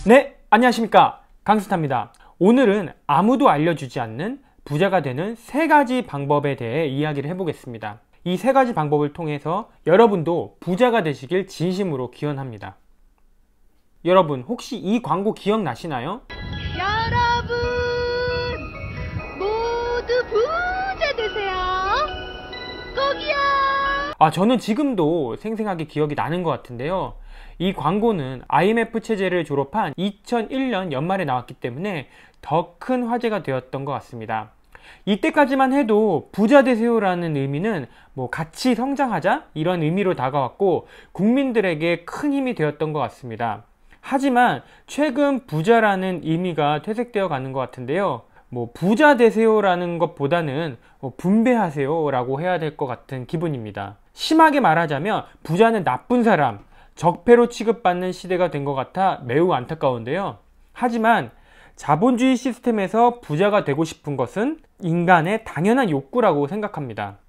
네, 안녕하십니까, 강스타입니다. 오늘은 아무도 알려주지 않는 부자가 되는 3가지 방법에 대해 이야기를 해보겠습니다. 이 3가지 방법을 통해서 여러분도 부자가 되시길 진심으로 기원합니다. 여러분, 혹시 이 광고 기억나시나요? 여러분 모두 부자 되세요. 꼭이요. 저는 지금도 생생하게 기억이 나는 것 같은데요. 이 광고는 IMF 체제를 졸업한 2001년 연말에 나왔기 때문에 더 큰 화제가 되었던 것 같습니다. 이때까지만 해도 부자 되세요라는 의미는 같이 성장하자 이런 의미로 다가왔고 국민들에게 큰 힘이 되었던 것 같습니다. 하지만 최근 부자라는 의미가 퇴색되어 가는 것 같은데요. 부자 되세요라는 것보다는 분배하세요 라고 해야 될 것 같은 기분입니다. 심하게 말하자면 부자는 나쁜 사람, 적폐로 취급받는 시대가 된 것 같아 매우 안타까운데요. 하지만 자본주의 시스템에서 부자가 되고 싶은 것은 인간의 당연한 욕구라고 생각합니다.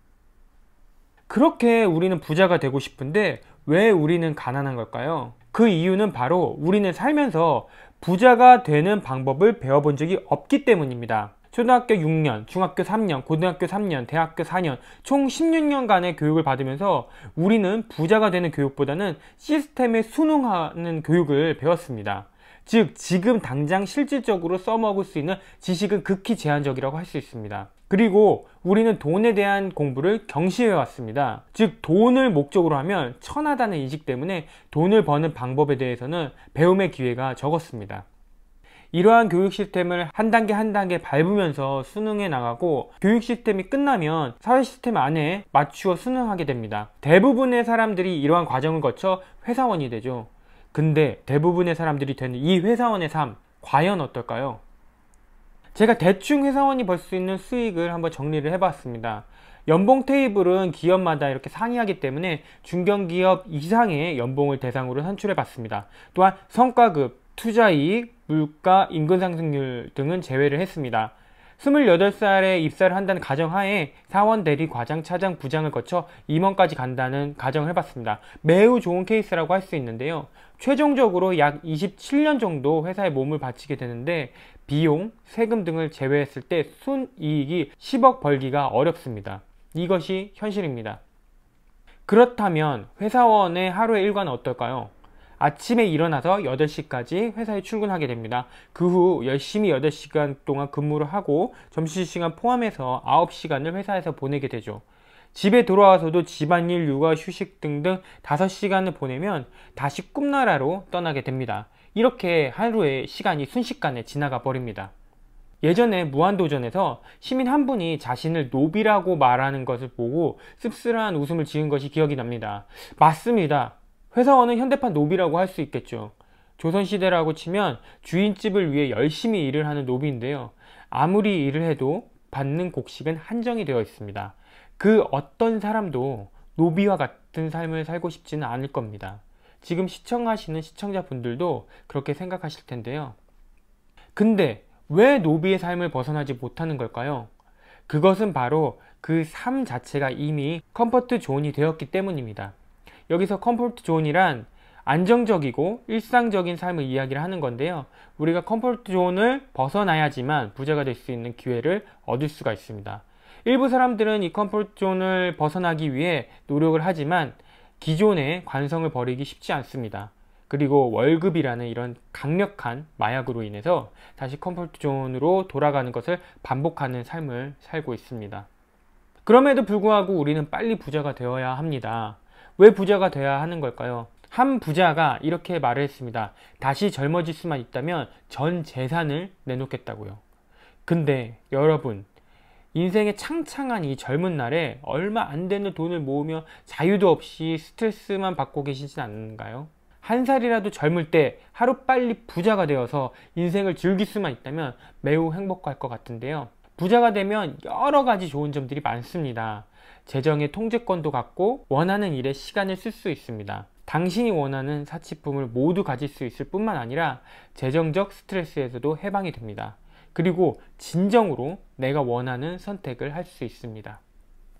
그렇게 우리는 부자가 되고 싶은데 왜 우리는 가난한 걸까요? 그 이유는 바로 우리는 살면서 부자가 되는 방법을 배워본 적이 없기 때문입니다. 초등학교 6년, 중학교 3년, 고등학교 3년, 대학교 4년, 총 16년간의 교육을 받으면서 우리는 부자가 되는 교육보다는 시스템에 순응하는 교육을 배웠습니다. 즉, 지금 당장 실질적으로 써먹을 수 있는 지식은 극히 제한적이라고 할 수 있습니다. 그리고 우리는 돈에 대한 공부를 경시해 왔습니다. 즉, 돈을 목적으로 하면 천하다는 인식 때문에 돈을 버는 방법에 대해서는 배움의 기회가 적었습니다. 이러한 교육 시스템을 한 단계 한 단계 밟으면서 수능해 나가고 교육 시스템이 끝나면 사회 시스템 안에 맞추어 수능하게 됩니다. 대부분의 사람들이 이러한 과정을 거쳐 회사원이 되죠. 근데 대부분의 사람들이 되는 이 회사원의 삶, 과연 어떨까요? 제가 대충 회사원이 벌 수 있는 수익을 한번 정리를 해봤습니다. 연봉 테이블은 기업마다 이렇게 상이하기 때문에 중견기업 이상의 연봉을 대상으로 산출해 봤습니다. 또한 성과급, 투자이익, 물가, 임금 상승률 등은 제외를 했습니다. 28살에 입사를 한다는 가정하에 사원, 대리, 과장, 차장, 부장을 거쳐 임원까지 간다는 가정을 해봤습니다. 매우 좋은 케이스라고 할 수 있는데요. 최종적으로 약 27년 정도 회사에 몸을 바치게 되는데 비용, 세금 등을 제외했을 때 순이익이 10억 벌기가 어렵습니다. 이것이 현실입니다. 그렇다면 회사원의 하루의 일과는 어떨까요? 아침에 일어나서 8시까지 회사에 출근하게 됩니다. 그 후 열심히 8시간 동안 근무를 하고 점심시간 포함해서 9시간을 회사에서 보내게 되죠. 집에 돌아와서도 집안일, 육아, 휴식 등등 5시간을 보내면 다시 꿈나라로 떠나게 됩니다. 이렇게 하루의 시간이 순식간에 지나가 버립니다. 예전에 무한도전에서 시민 한 분이 자신을 노비라고 말하는 것을 보고 씁쓸한 웃음을 지은 것이 기억이 납니다. 맞습니다. 회사원은 현대판 노비라고 할 수 있겠죠. 조선시대라고 치면 주인집을 위해 열심히 일을 하는 노비인데요. 아무리 일을 해도 받는 곡식은 한정이 되어 있습니다. 그 어떤 사람도 노비와 같은 삶을 살고 싶지는 않을 겁니다. 지금 시청하시는 시청자분들도 그렇게 생각하실 텐데요. 근데 왜 노비의 삶을 벗어나지 못하는 걸까요? 그것은 바로 그 삶 자체가 이미 컴포트 존이 되었기 때문입니다. 여기서 컴포트 존이란 안정적이고 일상적인 삶을 이야기를 하는 건데요. 우리가 컴포트 존을 벗어나야지만 부자가 될 수 있는 기회를 얻을 수가 있습니다. 일부 사람들은 이 컴포트 존을 벗어나기 위해 노력을 하지만 기존의 관성을 버리기 쉽지 않습니다. 그리고 월급이라는 이런 강력한 마약으로 인해서 다시 컴포트 존으로 돌아가는 것을 반복하는 삶을 살고 있습니다. 그럼에도 불구하고 우리는 빨리 부자가 되어야 합니다. 왜 부자가 돼야 하는 걸까요? 한 부자가 이렇게 말을 했습니다. 다시 젊어질 수만 있다면 전 재산을 내놓겠다고요. 근데 여러분, 인생의 창창한 이 젊은 날에 얼마 안 되는 돈을 모으며 자유도 없이 스트레스만 받고 계시진 않는가요? 한 살이라도 젊을 때 하루빨리 부자가 되어서 인생을 즐길 수만 있다면 매우 행복할 것 같은데요. 부자가 되면 여러 가지 좋은 점들이 많습니다. 재정의 통제권도 갖고 원하는 일에 시간을 쓸 수 있습니다. 당신이 원하는 사치품을 모두 가질 수 있을 뿐만 아니라 재정적 스트레스에서도 해방이 됩니다. 그리고 진정으로 내가 원하는 선택을 할 수 있습니다.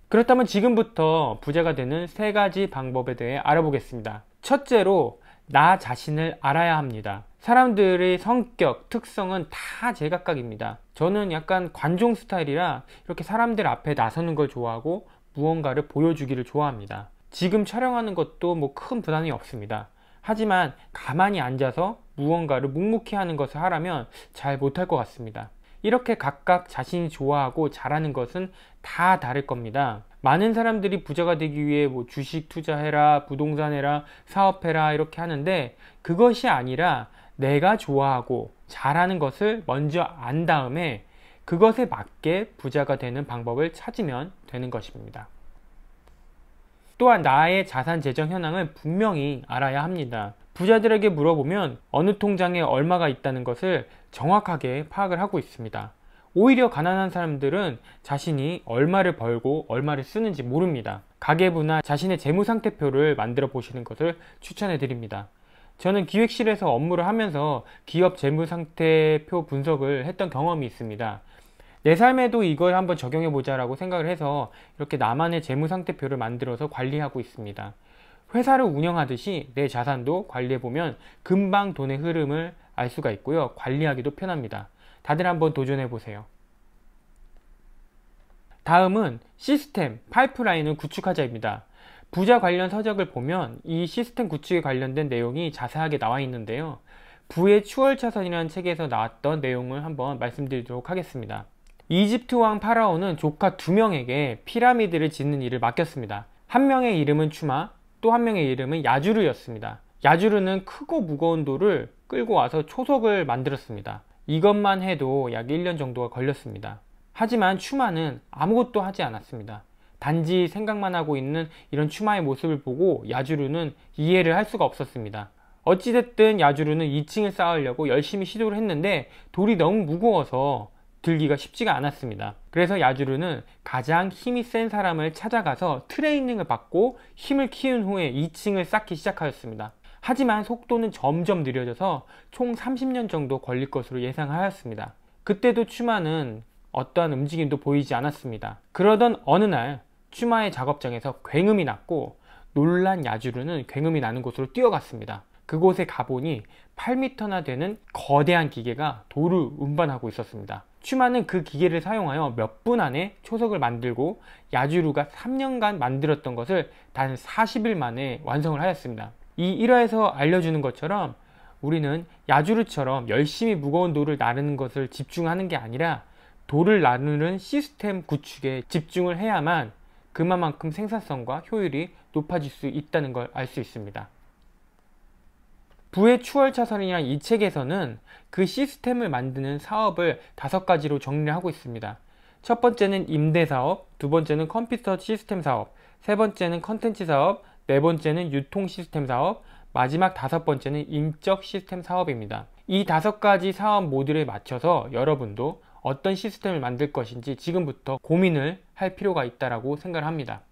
그렇다면 지금부터 부자가 되는 3가지 방법에 대해 알아보겠습니다. 첫째로 나 자신을 알아야 합니다. 사람들의 성격, 특성은 다 제각각입니다. 저는 약간 관종 스타일이라 이렇게 사람들 앞에 나서는 걸 좋아하고 무언가를 보여주기를 좋아합니다. 지금 촬영하는 것도 뭐 큰 부담이 없습니다. 하지만 가만히 앉아서 무언가를 묵묵히 하는 것을 하라면 잘 못할 것 같습니다. 이렇게 각각 자신이 좋아하고 잘하는 것은 다 다를 겁니다. 많은 사람들이 부자가 되기 위해 뭐 주식 투자해라, 부동산 해라, 사업해라 이렇게 하는데 그것이 아니라 내가 좋아하고 잘하는 것을 먼저 안 다음에 그것에 맞게 부자가 되는 방법을 찾으면 되는 것입니다. 또한 나의 자산 재정 현황을 분명히 알아야 합니다. 부자들에게 물어보면 어느 통장에 얼마가 있다는 것을 정확하게 파악을 하고 있습니다. 오히려 가난한 사람들은 자신이 얼마를 벌고 얼마를 쓰는지 모릅니다. 가계부나 자신의 재무상태표를 만들어 보시는 것을 추천해 드립니다. 저는 기획실에서 업무를 하면서 기업 재무상태표 분석을 했던 경험이 있습니다. 내 삶에도 이걸 한번 적용해 보자라고 생각을 해서 이렇게 나만의 재무상태표를 만들어서 관리하고 있습니다. 회사를 운영하듯이 내 자산도 관리해보면 금방 돈의 흐름을 알 수가 있고요. 관리하기도 편합니다. 다들 한번 도전해보세요. 다음은 시스템, 파이프라인을 구축하자입니다. 부자 관련 서적을 보면 이 시스템 구축에 관련된 내용이 자세하게 나와 있는데요. 부의 추월차선이라는 책에서 나왔던 내용을 한번 말씀드리도록 하겠습니다. 이집트 왕 파라오는 조카 2명에게 피라미드를 짓는 일을 맡겼습니다. 한 명의 이름은 추마, 또 한 명의 이름은 야주르였습니다. 야주르는 크고 무거운 돌을 끌고 와서 초석을 만들었습니다. 이것만 해도 약 1년 정도가 걸렸습니다. 하지만 추마는 아무것도 하지 않았습니다. 단지 생각만 하고 있는 이런 추마의 모습을 보고 야주르는 이해를 할 수가 없었습니다. 어찌됐든 야주르는 2층을 쌓으려고 열심히 시도를 했는데 돌이 너무 무거워서 들기가 쉽지가 않았습니다. 그래서 야주르는 가장 힘이 센 사람을 찾아가서 트레이닝을 받고 힘을 키운 후에 2층을 쌓기 시작하였습니다. 하지만 속도는 점점 느려져서 총 30년 정도 걸릴 것으로 예상하였습니다. 그때도 추마는 어떠한 움직임도 보이지 않았습니다. 그러던 어느 날 추마의 작업장에서 굉음이 났고 놀란 야주르는 굉음이 나는 곳으로 뛰어갔습니다. 그곳에 가보니 8m나 되는 거대한 기계가 돌을 운반하고 있었습니다. 추마는 그 기계를 사용하여 몇 분 안에 초석을 만들고 야주르가 3년간 만들었던 것을 단 40일 만에 완성을 하였습니다. 이 일화에서 알려주는 것처럼 우리는 야주르처럼 열심히 무거운 돌을 나르는 것을 집중하는 게 아니라 돌을 나르는 시스템 구축에 집중을 해야만 그만큼 생산성과 효율이 높아질 수 있다는 걸 알 수 있습니다. 부의 추월차선이란 이 책에서는 그 시스템을 만드는 사업을 5가지로 정리를 하고 있습니다. 첫 번째는 임대사업, 두 번째는 컴퓨터 시스템 사업, 세 번째는 컨텐츠 사업, 네 번째는 유통 시스템 사업, 마지막 5번째는 인적 시스템 사업입니다. 이 5가지 사업 모듈에 맞춰서 여러분도 어떤 시스템을 만들 것인지 지금부터 고민을 할 필요가 있다고 생각을 합니다.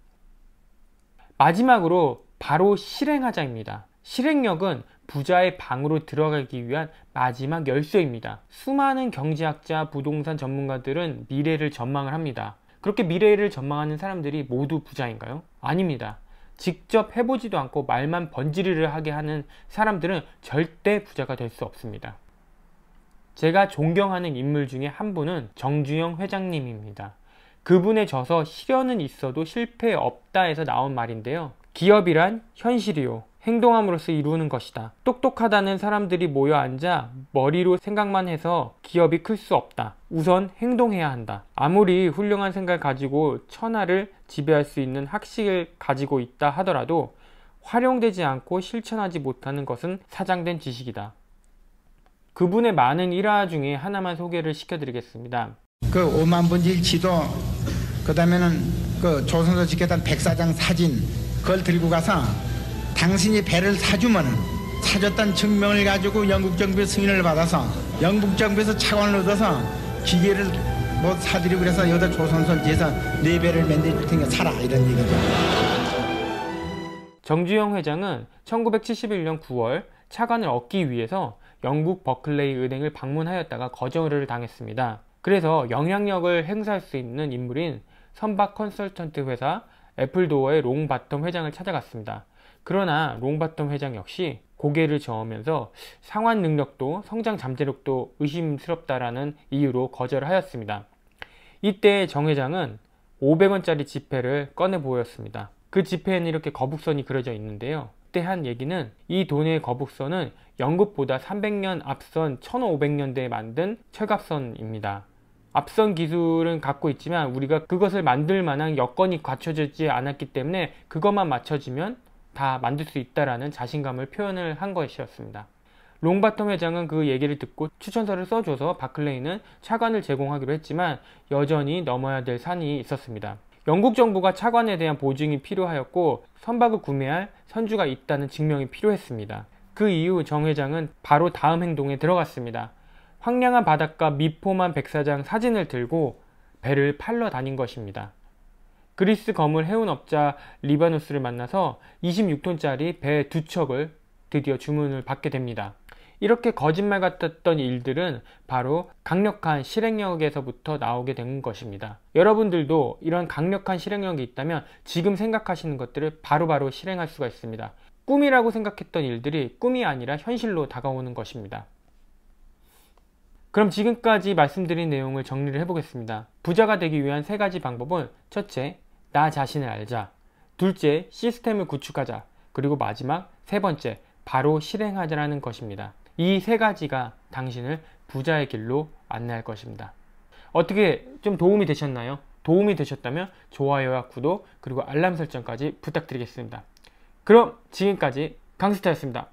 마지막으로 바로 실행하자입니다. 실행력은 부자의 방으로 들어가기 위한 마지막 열쇠입니다. 수많은 경제학자, 부동산 전문가들은 미래를 전망을 합니다. 그렇게 미래를 전망하는 사람들이 모두 부자인가요? 아닙니다. 직접 해보지도 않고 말만 번지르르 하게 하는 사람들은 절대 부자가 될 수 없습니다. 제가 존경하는 인물 중에 한 분은 정주영 회장님입니다. 그분의 저서 실현은 있어도 실패 없다에서 나온 말인데요. 기업이란 현실이요. 행동함으로써 이루는 것이다. 똑똑하다는 사람들이 모여 앉아 머리로 생각만 해서 기업이 클 수 없다. 우선 행동해야 한다. 아무리 훌륭한 생각을 가지고 천하를 지배할 수 있는 학식을 가지고 있다 하더라도 활용되지 않고 실천하지 못하는 것은 사장된 지식이다. 그분의 많은 일화 중에 하나만 소개를 시켜드리겠습니다. 그 5만 분지 지도, 그 다음에는 그 조선소 지켰던 백사장 사진, 그걸 들고 가서 당신이 배를 사주면 사줬다는 증명을 가지고 영국 정부의 승인을 받아서 영국 정부에서 차관을 얻어서 기계를 뭐 사드리고 그래서 여기다 조선소지에서 4배를 만들 테니까 사라 이런 얘기죠. 정주영 회장은 1971년 9월 차관을 얻기 위해서 영국 버클레이 은행을 방문하였다가 거절을 당했습니다. 그래서 영향력을 행사할 수 있는 인물인 선박 컨설턴트 회사 애플도어의 롱 바텀 회장을 찾아갔습니다. 그러나 롱바텀 회장 역시 고개를 저으면서 상환 능력도 성장 잠재력도 의심스럽다라는 이유로 거절하였습니다. 이때 정 회장은 500원짜리 지폐를 꺼내 보였습니다. 그 지폐에는 이렇게 거북선이 그려져 있는데요. 그때 한 얘기는 이 돈의 거북선은 연극보다 300년 앞선 1500년대에 만든 철갑선입니다. 앞선 기술은 갖고 있지만 우리가 그것을 만들 만한 여건이 갖춰지지 않았기 때문에 그것만 맞춰지면 다 만들 수 있다라는 자신감을 표현을 한 것이었습니다. 롱바텀 회장은 그 얘기를 듣고 추천서를 써줘서 바클레이는 차관을 제공하기로 했지만 여전히 넘어야 될 산이 있었습니다. 영국 정부가 차관에 대한 보증이 필요하였고 선박을 구매할 선주가 있다는 증명이 필요했습니다. 그 이후 정 회장은 바로 다음 행동에 들어갔습니다. 황량한 바닷가 미포만 백사장 사진을 들고 배를 팔러 다닌 것입니다. 그리스 거물 해운업자 리바누스를 만나서 26톤짜리 배 2척을 드디어 주문을 받게 됩니다. 이렇게 거짓말 같았던 일들은 바로 강력한 실행력에서부터 나오게 된 것입니다. 여러분들도 이런 강력한 실행력이 있다면 지금 생각하시는 것들을 바로바로 실행할 수가 있습니다. 꿈이라고 생각했던 일들이 꿈이 아니라 현실로 다가오는 것입니다. 그럼 지금까지 말씀드린 내용을 정리를 해보겠습니다. 부자가 되기 위한 3가지 방법은 첫째, 나 자신을 알자. 둘째, 시스템을 구축하자. 그리고 마지막 3번째, 바로 실행하자라는 것입니다. 이 3가지가 당신을 부자의 길로 안내할 것입니다. 어떻게 좀 도움이 되셨나요? 도움이 되셨다면 좋아요와 구독 그리고 알람 설정까지 부탁드리겠습니다. 그럼 지금까지 강스타였습니다.